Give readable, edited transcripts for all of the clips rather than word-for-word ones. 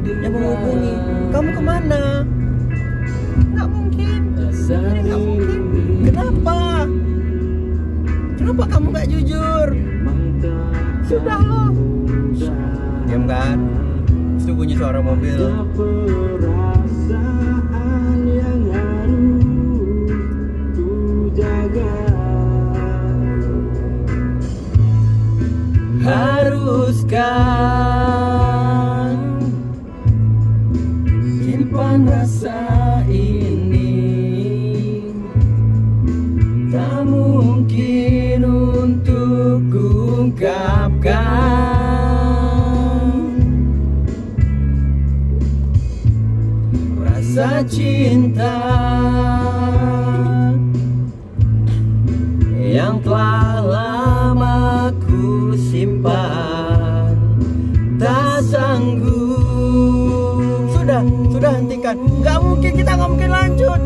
yang menghubungi. Kamu kemana? Nggak mungkin. Ini nggak mungkin. Kenapa? Kenapa kamu nggak jujur? Sudah loh. Diam kan? Itu bunyi suara mobil. Haruskah simpan rasa ini? Tak mungkin untuk kuungkapkan rasa cinta yang telah lama ku simpan. Tak sanggup. Sudah hentikan. Nggak mungkin, kita nggak mungkin lanjut.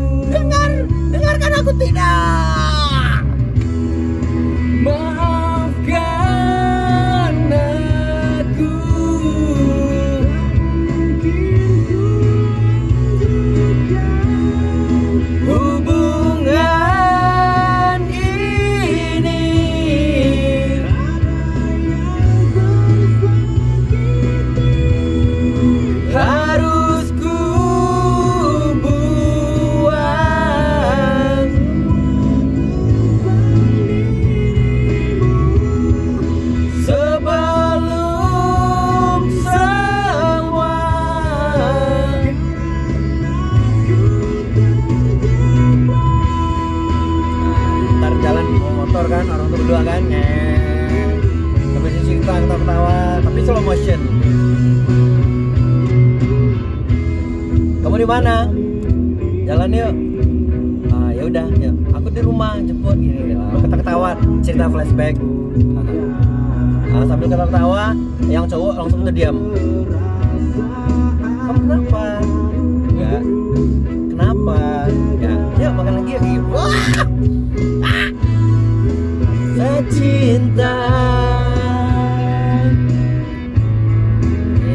Dengarkan aku tidak. Maafkan aku. Hubungan ini harus ku buang sebelum semua. Ntar jalan bawa motor kan, orang tuh berdua kan, sampai sisi kita ketawa, tapi slow motion. Kamu di mana? Jalan yuk. Ah ya udah, ya. Aku di rumah jemput gini. Ketawa, cerita flashback. Sambil ketawa, yang cowok langsung terdiam. Kamu kenapa? Enggak. Kenapa? Enggak. Yuk makan lagi yuk. Wah! Cinta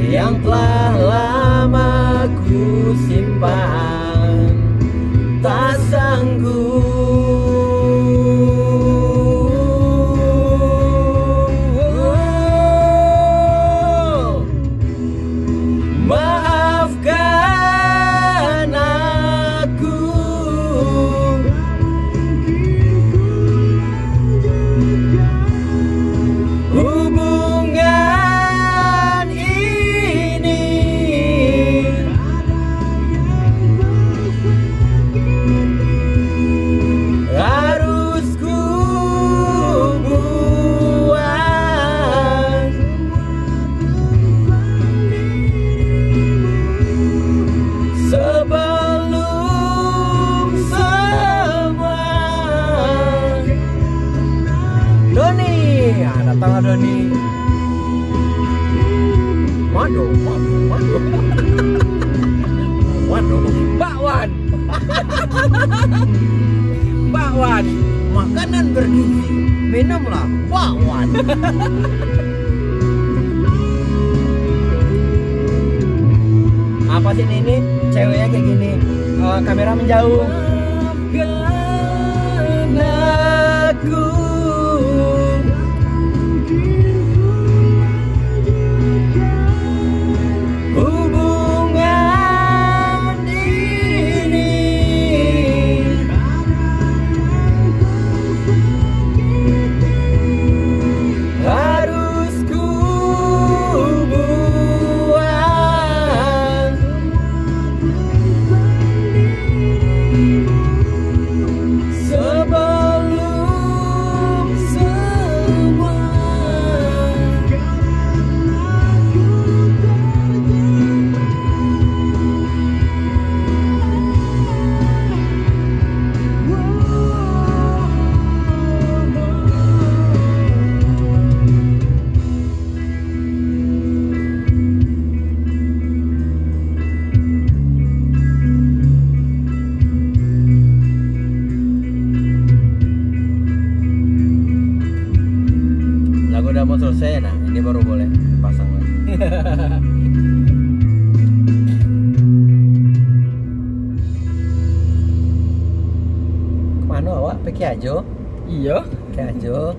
yang telah lama ku simpan, tak sanggup. Maafkan aku. Hubungan ini harus ku buang sebelum semua. Doni, ya datanglah Doni. Waduh, bakwan. Bakwan, makanan bergizi. Minumlah bakwan. Apa sih ini? Ceweknya kayak gini. Kamera menjauh. Maafkan aku. Hubungan ini harus ku buang sebelum semua. Lagu udah mau selesai, nah ini baru boleh pasang lagi. Ki Ajo. Iya. Ki Ajo.